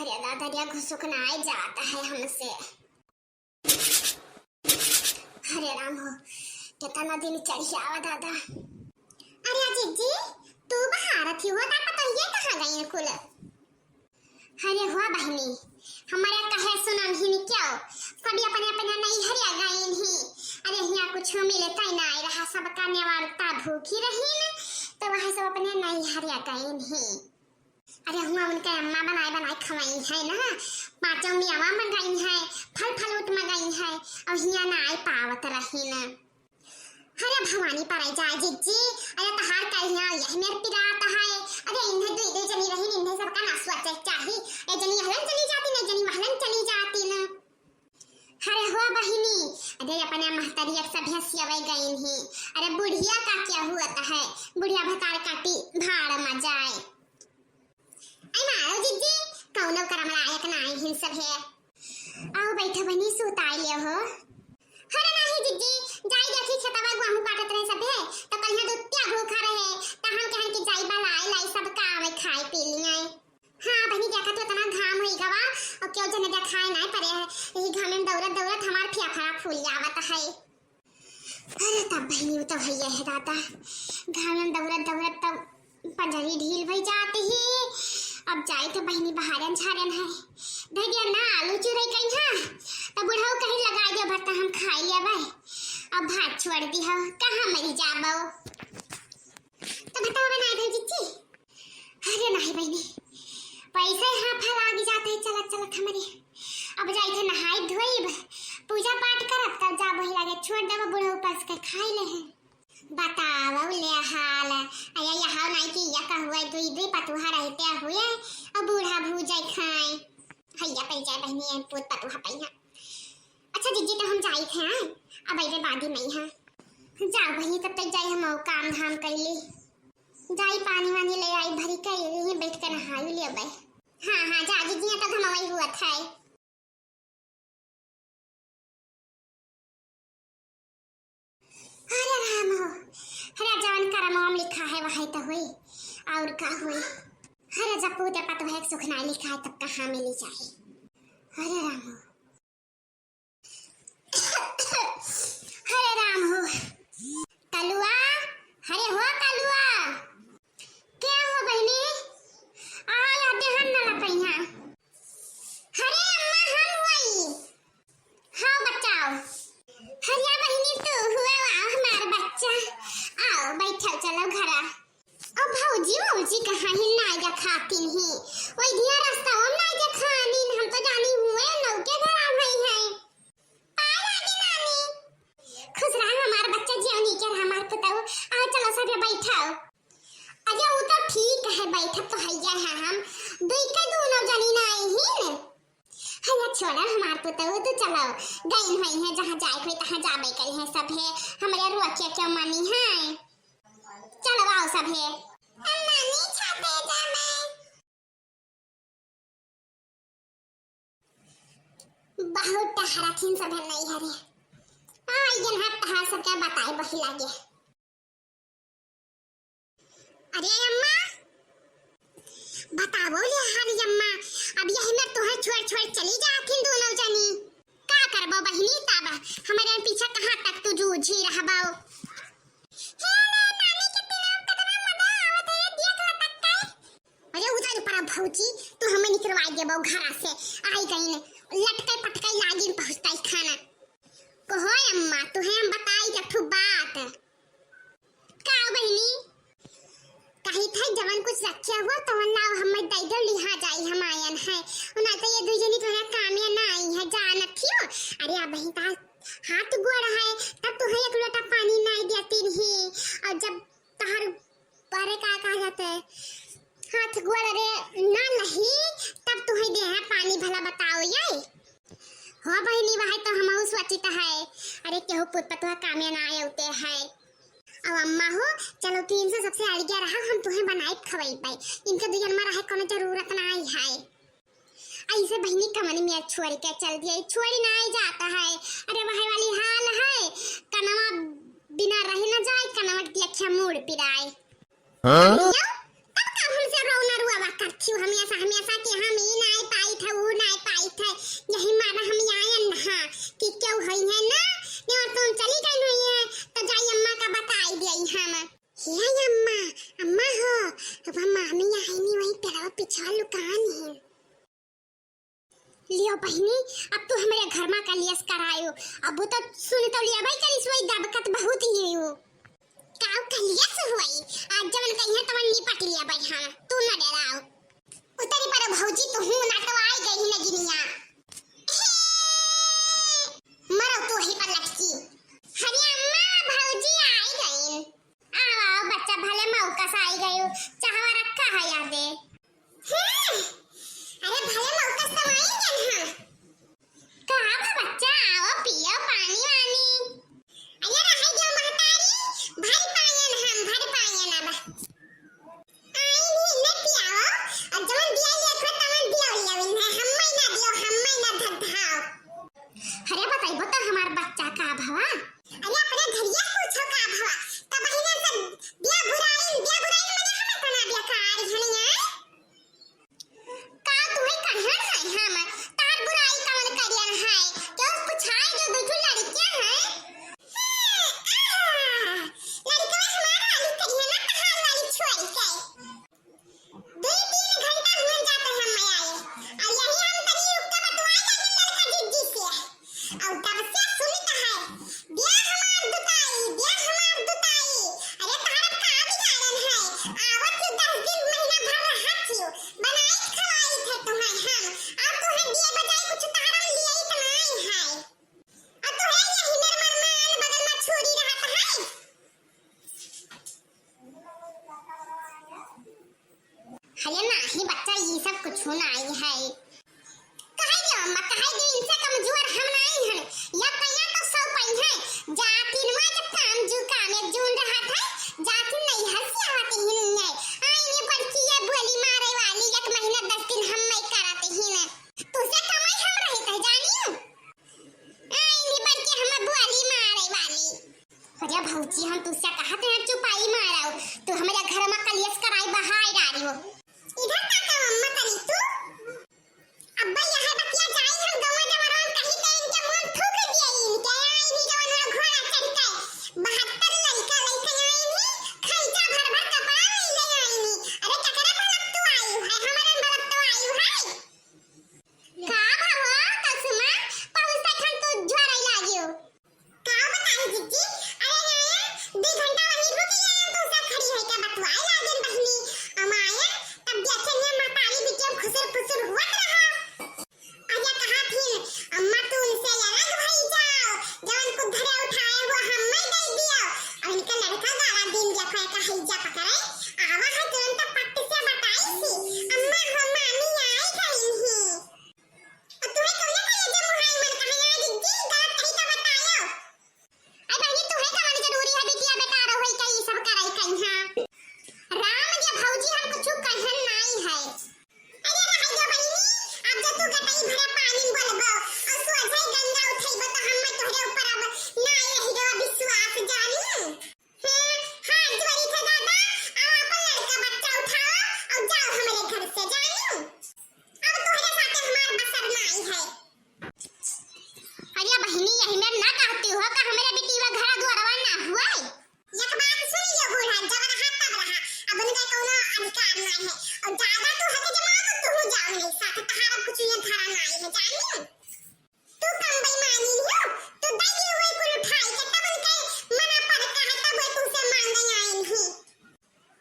अरे दादा दिया घुसुक ना जाता है हमसे। अरे राम हो कितना दिन चढ़ी आवा दादा। अरे जीजी तू बाहर थी हो ता तो ये कहां गई कुल। अरे हुआ बहनी हमारे कहे सुनाम ही नहीं क्या सभी अपने अपने नहीं हरिया गई ही। अरे यहाँ कुछ मिलता ही ना रहा सब का नेवारता भूखी रही न तो वह सब अपने नहीं हरिया गई ही। अरे हुआ उनके अम्मा बनाए खवाई है ना पांचों मियावा मंगाई है फल फलूट मंगाई है और यहाँ ना आई पावत रही न। अरे भवानी पर जाए जिज्जी अरे तहार कहिया यह मेरे पिराता है। अरे इन्हें दो इधर जनी रही इन्हें सबका ना सोचे चाहिए ए जनी हलन चली जाती न जनी महलन चली जाती न। अरे हुआ बहिनी अरे अपने महतारी एक सब हसियावे गई ही। अरे बुढ़िया का क्या हुआ है बुढ़िया भतार काटी भाड़ में जाए। आई मारो जिज्जी कौनो करम लायक ना आई हिन सब है। आओ बैठो बनी सुताई ले हो। अरे नहीं जिज्जी जाई देखी खेतवा गेहूं काटत रहे सब है तो कहिया दुत्या भूखा रहे त हम कहन कि जाई लाई सब काम खाए पी लिया। हां बहनी देखा तो इतना घाम होई गवा और क्यों जने देखाए ना परे है यही घाम में दौड़त दौड़त हमार फेफड़ा फूल जावत है। अरे तब बहनी तो भैया है दादा घाम में दौड़त दौड़त तब पंजरी ढील भई जाती ही। अब जाए तो बहनी बहारन झारन है भैया ना आलू चुरई कहीं हां तो बुढ़ाऊ कहीं लगा दे भरता हम खा लिया भाई अब भात छोड़ दी हो कहां मरी जाबो तो बताओ बनाए थे जिज्जी। अरे नहीं बहनी पैसे हां फल आगे जाते हैं चलत चलत हमारे अब जाई थे नहाई धोई पूजा पाठ करब तब जा वही लगे छोड़ देबो बुढ़ाऊ पास के खाई ले है। बताओ ले हाल अया यहाँ नहीं कि या का हुआ तो इधर पतुहा रहते हुए अब बूढ़ा भूजा खाए हैया पे जाए बहनी पूत पतुहा पे है। अच्छा जिज्जी तो हम जाई थे अब इधर बादी नहीं है जाओ बहनी तब तक जाई हम काम धाम कैली जाई पानी वानी ले आई भरी के यहीं बैठ कर नहाई ले बे। हां जा जिज्जी तक हम वही हुआ था। अरे राम हो अरे जवन करम लिखा है वही तो हुई और का हुई। अरे जब पूते पत है सुख ना लिखा है तब कहाँ मिली चाहिए। अरे राम हो अरे राम हो कलुआ अरे हो कलुआ क्या हो बहनी आ याद हम ना लपैया। अरे अम्मा हम हुई हाँ बचाओ। हरिया बहनी तू हुआ हमारा बच्चा आओ बैठो चलो घरा। अब भौजी कहाँ ही नाइजा खाती ही वही दिया रास्ता हम नाइजा खानी हम तो जानी हुए नौके घर आ गई है पार आगे नानी खुश रहा हमारा बच्चा जीवनी के हमार पुतौ आओ चलो सब बैठो। अरे वो तो ठीक है बैठो तो हैया है हम दुई के दोनों जनी ना आई ही न। हैया छोड़ा हमार पुतौ तो चलो गई हुई है जहाँ जाए हुई तहाँ जाबे करी है सब है हमारे रुआ क्यों मानी है चलो आओ सब है नानी छापे जामे। बहुत टहरा थीन सब है नहीं हरे आई जन हाथ टहरा सब क्या बताए बही लागे। अरे अम्मा बताओ ले हारी अम्मा अब यही में तोहे छोड़ चली जाती दोनों जनी का करबो बहिनी तब हमारे पीछे कहां तक तू जूझी रहबो। अरे उधर पर भौजी तू हमें निकलवा देबो घरा से आई गई न लटके पटके लागी पहुंचताई खाना कहो अम्मा तुहे हम बताई जठू बात का बहिनी कहीं थे जवन कुछ रखिया हुआ तो ना हमें दे दो लिहा जाई हम आयन है ना तो ये दुई जनी तोरा काम या ना आई है जान थियो। अरे अब बहिन ता हाथ गोड़ है तब तुहे एक लोटा पानी नहीं देती नहीं और जब तहर पारे का कहा जाता है हाथ गोड़ रे ना नहीं तब तुहे दे है पानी भला बताओ ये हो बहिनी वह तो हमहु सोचित है। अरे केहू पुत पतवा कामे ना आए उते है अब अम्मा हो चलो तीन से सबसे अलग रहा हम तुम्हें बनाए खवाई पाई इनके दुजन में रहे कोनो जरूरत ना आई है। ऐसे बहनी कमनी में छोड़ के चल दिया छोड़ी ना आई जाता है। अरे वह वाली हाल है कनवा बिना रहे ना जाए कनवा की अच्छा मूड पिराए तब का हमसे रोना रुआ करती हूं हमेशा कि हम ही ना आई पाई पीछा लुकान है। लियो बहनी, अब तो हमारे घर में का लियस करायो। अब तो सुन तो लिया भाई करी सोई दबकत बहुत ही है वो। काऊ का लियस हुई आज जवन कहिया तवन निपट लिया भाई। हां तू न डराओ। उतरी पर भौजी तो हूं ना तो आई गई न गिनिया। मरो तो ही पर लटकी। हरी अम्मा भौजी आई गई। आओ बच्चा भले मौका से आई गयो। चाहवा रखा है यादे। अरे भले मौका से आई गन हां। कहां बा बच्चा आओ पियो पानी वानी। अरे रह गयो महतारी भर पायन हम भर पायन अब। आई नहीं न पियाओ और जवन दिया लेखो तवन दियो लेविन है हम्मै ना दियो हम्मै ना धधाओ। अरे बताई बता हमार बच्चा का भवा। अरे अपने घरिया पूछो का भवा तब बहिना सब बिया बुराई मने हम तना बिया कार झनिया। का तुम्हें कहन है हम तार बुराई कौन करियन है क्यों पूछाए जो दो लड़कियां हैं। लड़का हमारा वाली करियन ना तहार वाली छोड़ के 2-3 घंटा हुए जाते हम आए और यही हम तनी रुक के बतवाई जाने लड़का जिद्दी से और तब से सुनता है बिया हमार दुताई अरे तारा का बिगाड़न है आवत 10 दिन महीना भर रहा थियो बनाई खवाई थे तुम्हें हम अब तुम्हें दिए बजाय कुछ तारा लिए ही तनाई है और तुम्हें यही मेरे मरमान बगल में छोड़ी रहता है। हले ना ही बच्चा ये सब कुछ होना आई है। कहे दे अम्मा कहे दे इनसे कमजोर हम नहीं हैं या कहिया तो सब पई है जातिन में जब काम जू काम एक जून रहा था जातिन नहीं हंसी आते ही नहीं आई ये बच्ची ये बोली मारे वाली 1 महीना 10 दिन हम नहीं कराते ही ना तुझे कमाई हम रहे थे जानियो आई ये बच्ची हम बोली मारे वाली। अरे भौजी हम तुझसे कहते हैं चुपाई माराओ तो हमारे घर में कलियस कराई बहाई डाली हो इधर तक अम्मा करी तू अब्बा यहां बतिया जाई हम गांव जवान कहीं के इनके मुंह थूक दिए इनके आई भी जवान घोड़ा चढ़ के 72 लड़का लइका आई नी खैचा भर भर कपाल ले आई नी। अरे चकरा भलक तू आई है हमारे भलक तो आई है का भावा कसमा पहुंचते खन तो ज्वार लागियो का बताई जीजी। अरे यार 2 घंटा वहीं रुकी है तो सब खड़ी है क्या बतवाई लागन बहनी अमाया तब देखे ने मातारी बिटिया खुसर खुसर हुआ रहा। आजा कहा थी अम्मा तू उनसे अलग भाई जाओ जवन को घरे उठाए वो हम नहीं दे दिया और इनका लड़का गाला दिन दिया कोई का हिजा पकड़े आवा है तुरंत पट्ट से बताई थी अम्मा हम मामी आई गई ही और तुम्हें कौन का ये मुहाई मन कहा यार जिद्दी बात कही तो बताओ। अरे बहनी तुम्हें कहानी जरूरी है बिटिया बेटा रहो कई सब कराई कहीं हां राम जी भौजी हम कुछ कहन नहीं है। अरे रह गयो बहनी अब जो तू कतई भरे पानी बोलबो और सोझे गंगा उठैबो तो हम तोहरे ऊपर अब ना रही गो विश्वास जानियो। हां जोरी थे दादा अब अपन लड़का बच्चा उठाओ और जाओ हमारे घर से जानियो अब तोहरे साथे हमार बसर नहीं है। अरे बहनी यही मैं ना कहती हो कि हमारे बेटी वा घर द्वारवा ना हुआ एक बात सुन लियो बूढ़ा जब रहा तब रहा अब उनका कोनो अधिकार नहीं है और ज्यादा तो हके जमा तो तू जाओ नहीं साथ तहारा कुछ ये धरा नहीं है जानियो तू कम बेईमानी हो तू दई हुए कुल उठाई के तब उनके मना पर कहा तब तू से मांगने आई नहीं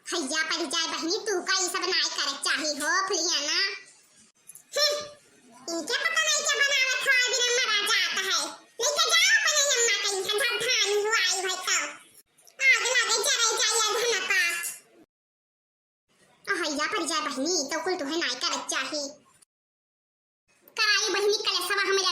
हैया पर जाए बहनी तू का ये सब नहीं करे चाहिए हो फलियाना इनके पता नहीं क्या बनावे खाए बिना मरा जाता है लेके जाओ अपने अम्मा कहीं ठंडा धान हुआ आई है तो आग लगे जरे जाए धन पास हैया पर जाए बहनी तो कुल तुम्हें नहीं करे चाहिए कराई बहनी कल सब हमारे